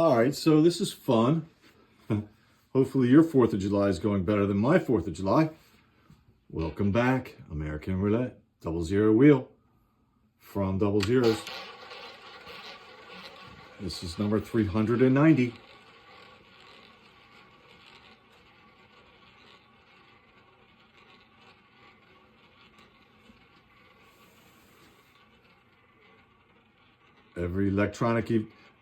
All right, so this is fun. Hopefully your 4th of July is going better than my 4th of July. Welcome back, American Roulette, 00 wheel from Double Zeros. This is number 390.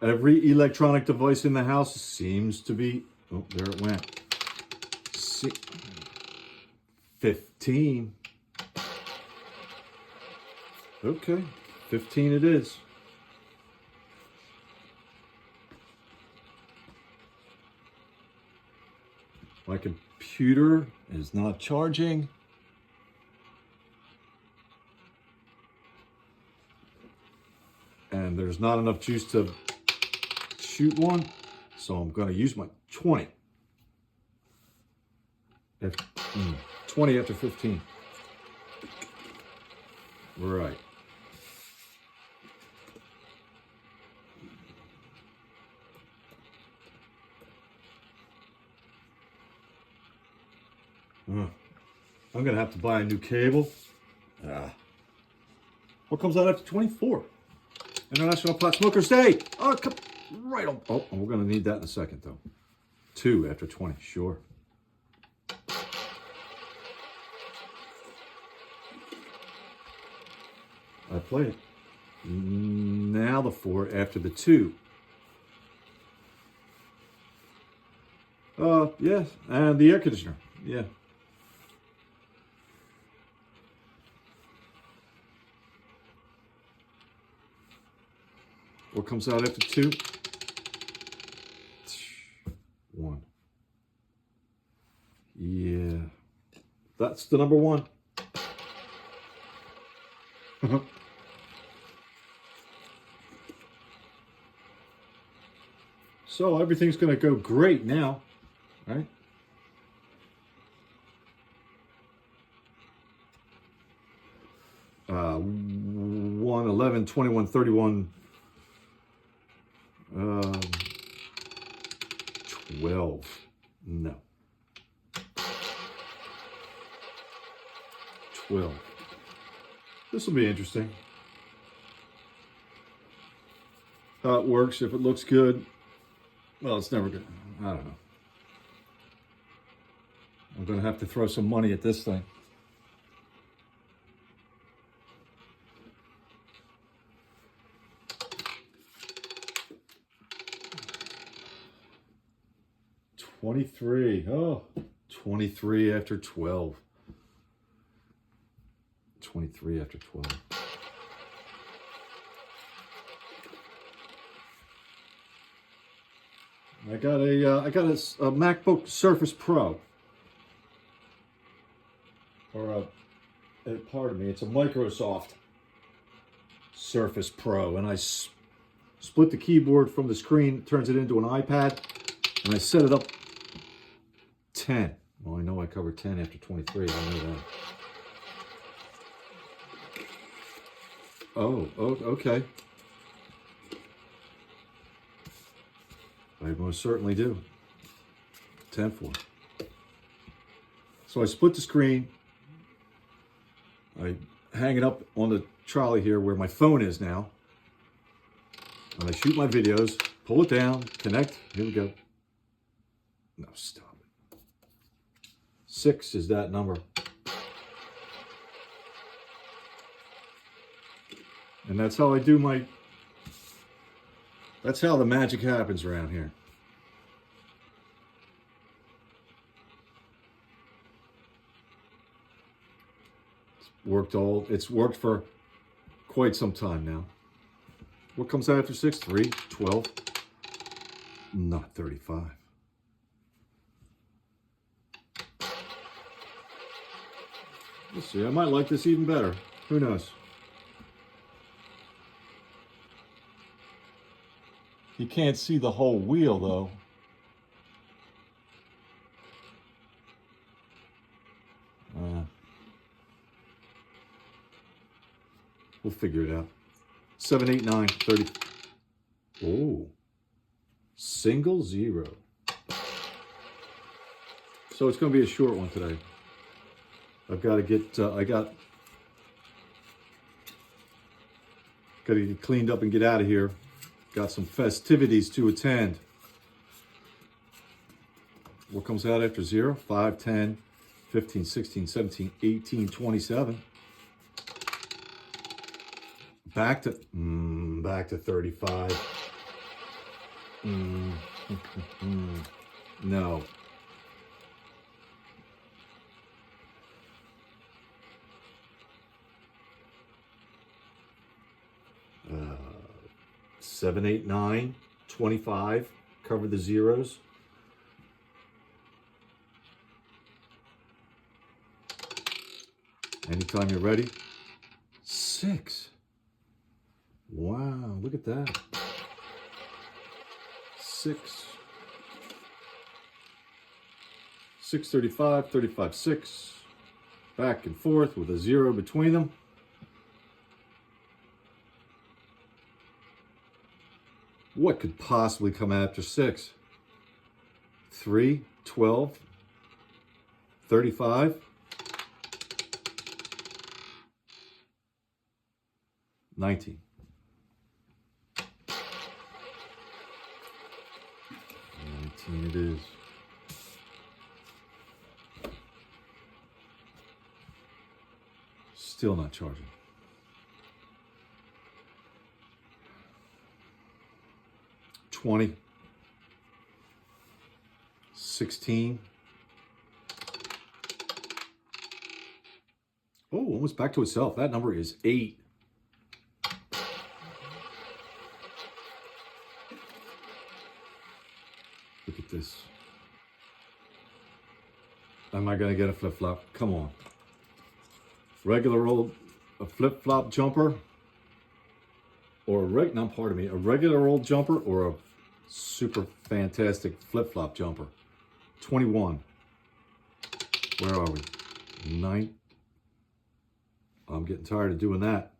Every electronic device in the house seems to be, oh, there it went. 15. Okay, 15 it is. My computer is not charging. And there's not enough juice to shoot one, so I'm going to use my 20. 20 after 15. Right. I'm going to have to buy a new cable. What comes out after 24? International Pot Smokers Day. Oh, come right on. Oh, we're going to need that in a second, though. 2 after 20, sure. I play it. Now the 4 after the 2. Yeah, and the air conditioner. Yeah. What comes out after 2? 1. Yeah. That's the number 1. So everything's going to go great now, right? Uh, 1, 11, 21, 31, 12. No. 12. This will be interesting. How it works, if it looks good. Well, it's never good. I don't know. I'm going to have to throw some money at this thing. $23. Oh, 23 after 12. 23 after 12. I got a MacBook Surface Pro, or pardon me, it's a Microsoft Surface Pro, and I split the keyboard from the screen, turns it into an iPad, and I set it up 10. Well, I know I covered 10 after 23. I know that. Oh, okay. I most certainly do. 10-4. So I split the screen. I hang it up on the trolley here where my phone is now. And I shoot my videos, pull it down, connect. Here we go. No, stop it. 6 is that number. And that's how I do my... That's how the magic happens around here. It's worked for quite some time now. What comes out after 6? 3, 12, not 35. Let's see, I might like this even better. Who knows? You can't see the whole wheel, though. We'll figure it out. 7, 8, 9, 30. Oh, Single zero. So it's going to be a short one today. I've got to get, I got to get cleaned up and get out of here. Got some festivities to attend. What comes out after 0? 5, 10, 15, 16, 17, 18, 27. Back to 35. No. Uh, 7, 8, 9, 25. Cover the zeros. Anytime you're ready. 6. Wow, look at that. 6. 6, 35, 35, 6. Back and forth with a 0 between them. What could possibly come after 6? 3, 12, 35. 19. 19 it is. Still not charging. $20. 16. Oh, almost back to itself. That number is 8. Look at this. Am I going to get a flip-flop? Come on. Regular old a flip-flop jumper or a regular old jumper or a super fantastic flip-flop jumper. 21. Where are we? 9. I'm getting tired of doing that.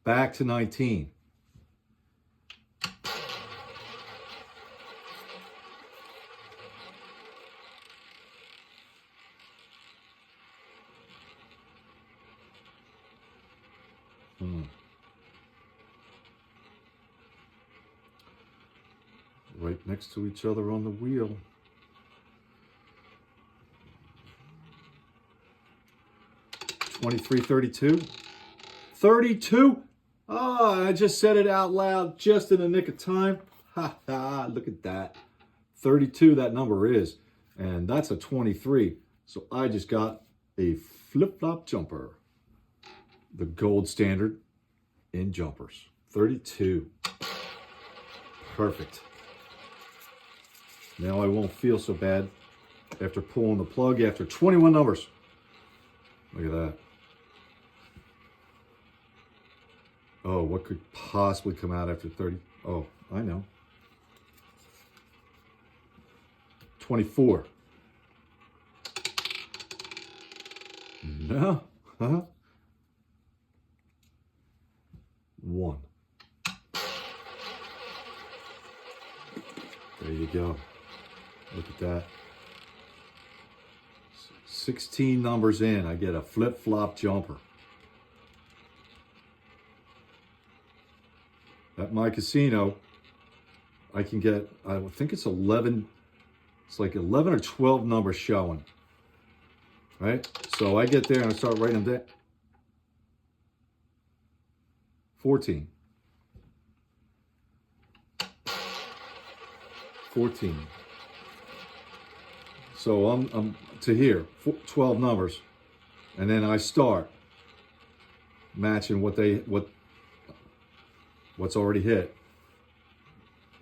Back to 19. Right next to each other on the wheel. $23, 32. 32? Oh, I just said it out loud just in the nick of time. Ha ha, look at that. 32, that number is. And that's a 23. So I just got a flip-flop jumper. The gold standard in jumpers. 32. Perfect. Now I won't feel so bad after pulling the plug after 21 numbers. Look at that. Oh, what could possibly come out after 30? Oh, I know. 24. No. Huh? 1. There you go. Look at that. 16 numbers in, I get a flip-flop jumper. At my casino, I can get, I think it's 11, it's like 11 or 12 numbers showing. Right? So I get there and I start writing them down. 14. 14. So I'm to here, 12 numbers, and then I start matching what's already hit,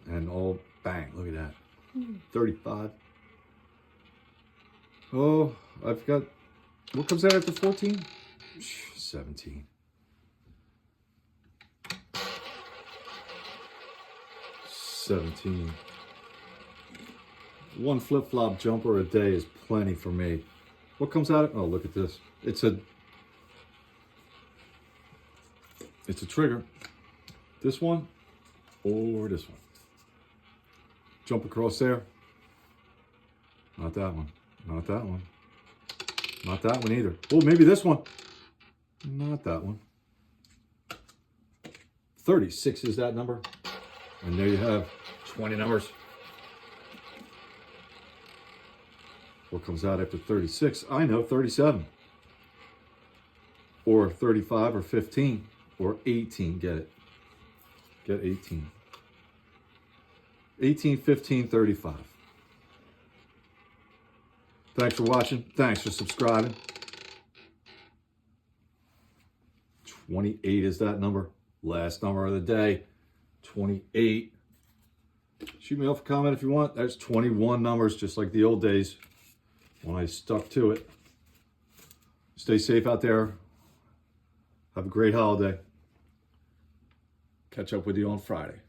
and all bang. Look at that, 35. Oh, I've got what comes out after 14? 17. 17. One flip-flop jumper a day is plenty for me. What comes out? Oh, look at this. It's a trigger. This one or this one. Jump across there. Not that one. Not that one. Not that one either. Oh, maybe this one. Not that one. 36 is that number. And there you have 20 numbers. What comes out after 36? I know, 37. Or 35 or 15 or 18. Get it. Get 18. 18, 15, 35. Thanks for watching. Thanks for subscribing. 28 is that number. Last number of the day. 28. Shoot me off a comment if you want. There's 21 numbers, just like the old days when I stuck to it. Stay safe out there. Have a great holiday. Catch up with you on Friday.